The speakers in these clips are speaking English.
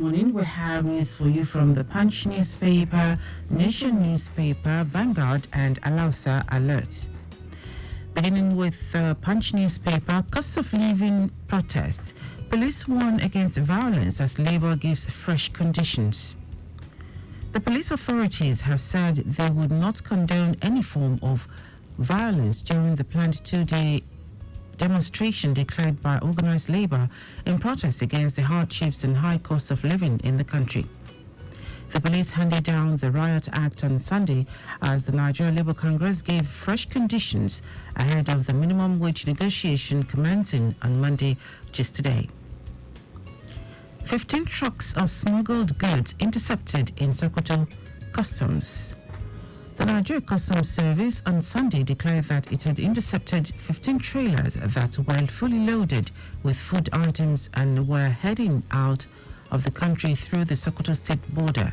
Morning, we have news for you from the Punch newspaper, Nation newspaper, Vanguard, and Alausa Alert. Beginning with the Punch newspaper, cost of living protests. Police warn against violence as Labour gives fresh conditions. The police authorities have said they would not condone any form of violence during the planned two-day demonstration declared by organized labor in protest against the hardships and high cost of living in the country. The police handed down the Riot Act on Sunday as the Nigeria Labour Congress gave fresh conditions ahead of the minimum wage negotiation commencing on Monday, just today. 15 trucks of smuggled goods intercepted in Sokoto Customs. The Nigeria Customs Service on Sunday declared that it had intercepted 15 trailers that were fully loaded with food items and were heading out of the country through the Sokoto state border.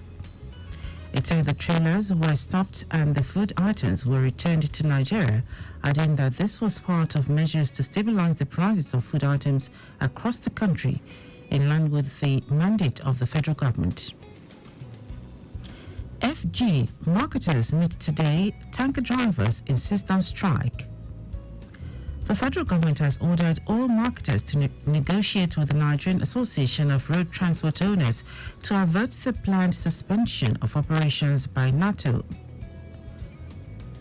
It said the trailers were stopped and the food items were returned to Nigeria, adding that this was part of measures to stabilize the prices of food items across the country in line with the mandate of the federal government. FG marketers meet today, tanker drivers insist on strike. The federal government has ordered all marketers to negotiate with the Nigerian Association of Road Transport Owners to avert the planned suspension of operations by NATO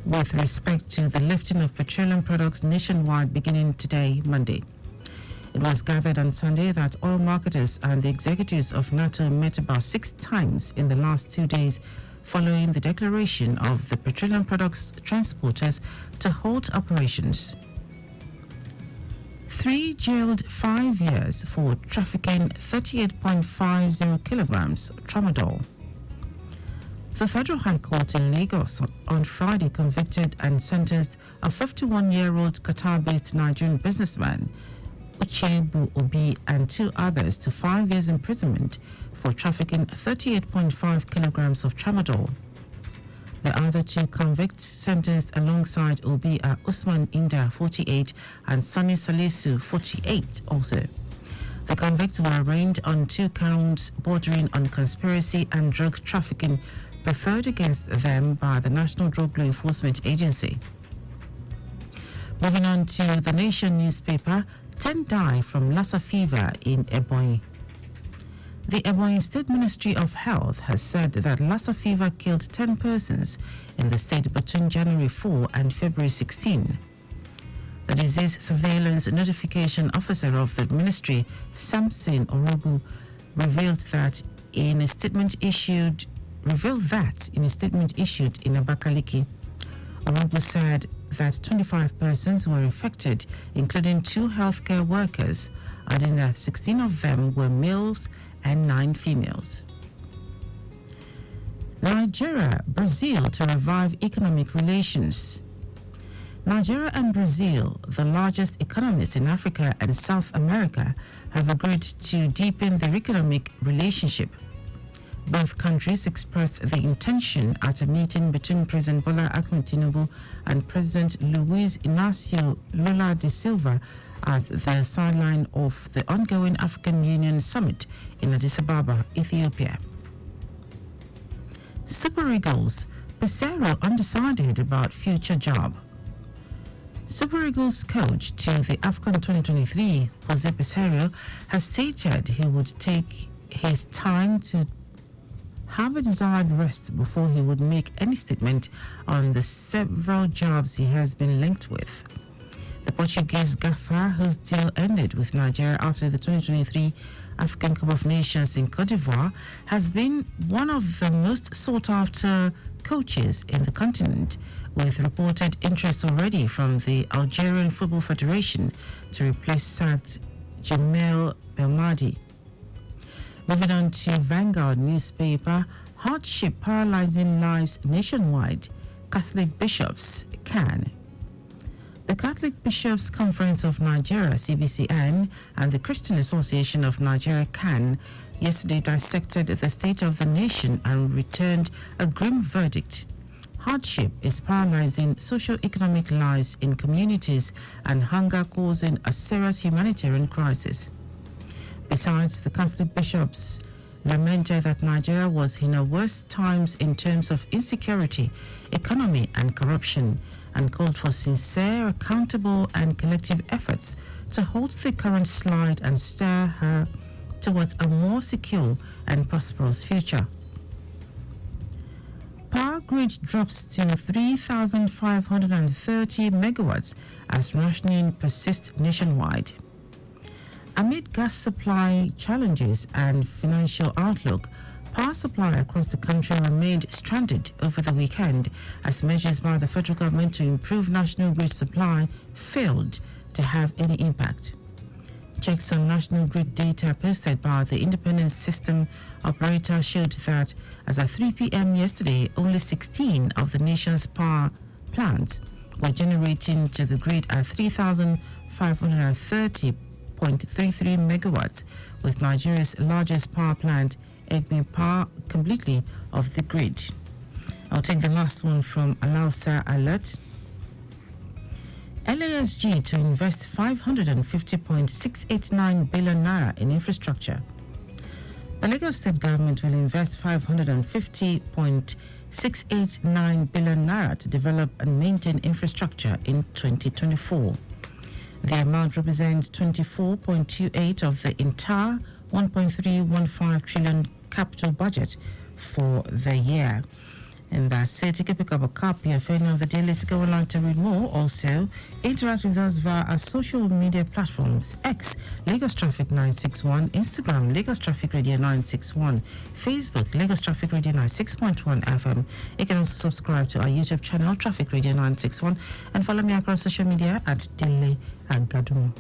with respect to the lifting of petroleum products nationwide beginning today, Monday. It was gathered on Sunday that oil marketers and the executives of NATO met about 6 times in the last 2 days following the declaration of the petroleum products transporters to halt operations. 3 jailed 5 years for trafficking 38.50 kilograms tramadol. The Federal High Court in Lagos on Friday convicted and sentenced a 51-year-old Qatar-based Nigerian businessman, Uchebu Obi, and 2 others to 5 years imprisonment for trafficking 38.5 kilograms of tramadol. The other 2 convicts sentenced alongside Obi are Usman Inda, 48, and Sani Salisu, 48 also. The convicts were arraigned on 2 counts bordering on conspiracy and drug trafficking preferred against them by the National Drug Law Enforcement Agency. Moving on to the Nation newspaper, 10 die from Lassa fever in Ebonyi. The Ebonyi State Ministry of Health has said that Lassa fever killed 10 persons in the state between January 4 and February 16. The Disease Surveillance Notification Officer of the ministry, Samson Orogu, revealed that in a statement issued in Abakaliki. Orogu said that 25 persons were affected, including 2 healthcare workers, adding that 16 of them were males and 9 females. Nigeria, Brazil to revive economic relations. Nigeria and Brazil, the largest economies in Africa and South America, have agreed to deepen their economic relationship. Both countries expressed the intention at a meeting between President Bola Ahmed Tinubu and President Luiz Inácio Lula da Silva at the sideline of the ongoing African Union Summit in Addis Ababa, Ethiopia. Super Eagles, Pesero undecided about future job. Super Eagles coach to the AFCON 2023, Jose Pesero, has stated he would take his time to have a desired rest before he would make any statement on the several jobs he has been linked with. The Portuguese gaffer, whose deal ended with Nigeria after the 2023 African Cup of Nations in Cote d'Ivoire, has been one of the most sought-after coaches in the continent, with reported interest already from the Algerian Football Federation to replace sacked Jamel Belmadi. Moving on to Vanguard newspaper, hardship paralyzing lives nationwide, Catholic bishops can. The Catholic Bishops' Conference of Nigeria, CBCN, and the Christian Association of Nigeria, CAN, yesterday dissected the state of the nation and returned a grim verdict. Hardship is paralyzing socio-economic lives in communities and hunger causing a serious humanitarian crisis. Besides, the Catholic bishops lamented that Nigeria was in her worst times in terms of insecurity, economy and corruption, and called for sincere, accountable and collective efforts to halt the current slide and steer her towards a more secure and prosperous future. Power grid drops to 3,530 megawatts as rationing persists nationwide. Amid gas supply challenges and financial outlook, power supply across the country remained stranded over the weekend as measures by the federal government to improve national grid supply failed to have any impact. Checks on national grid data posted by the independent system operator showed that as at 3 p.m. yesterday, only 16 of the nation's power plants were generating to the grid at 3,530.33 megawatts, with Nigeria's largest power plant, Egbe Power, completely off the grid. I'll take the last one from Alausa Alert. LASG to invest 550.689 billion naira in infrastructure. The Lagos State government will invest 550.689 billion naira to develop and maintain infrastructure in 2024. The amount represents 24.28% of the entire 1.315 trillion capital budget for the year. And that's it. You can pick up a copy of any of the Dailies. Go online to read more. Also, interact with us via our social media platforms: X, Lagos Traffic 961, Instagram, Lagos Traffic Radio 961, Facebook, Lagos Traffic Radio 96.1 FM. You can also subscribe to our YouTube channel, Traffic Radio 961, and follow me across social media at Dele Agadumo.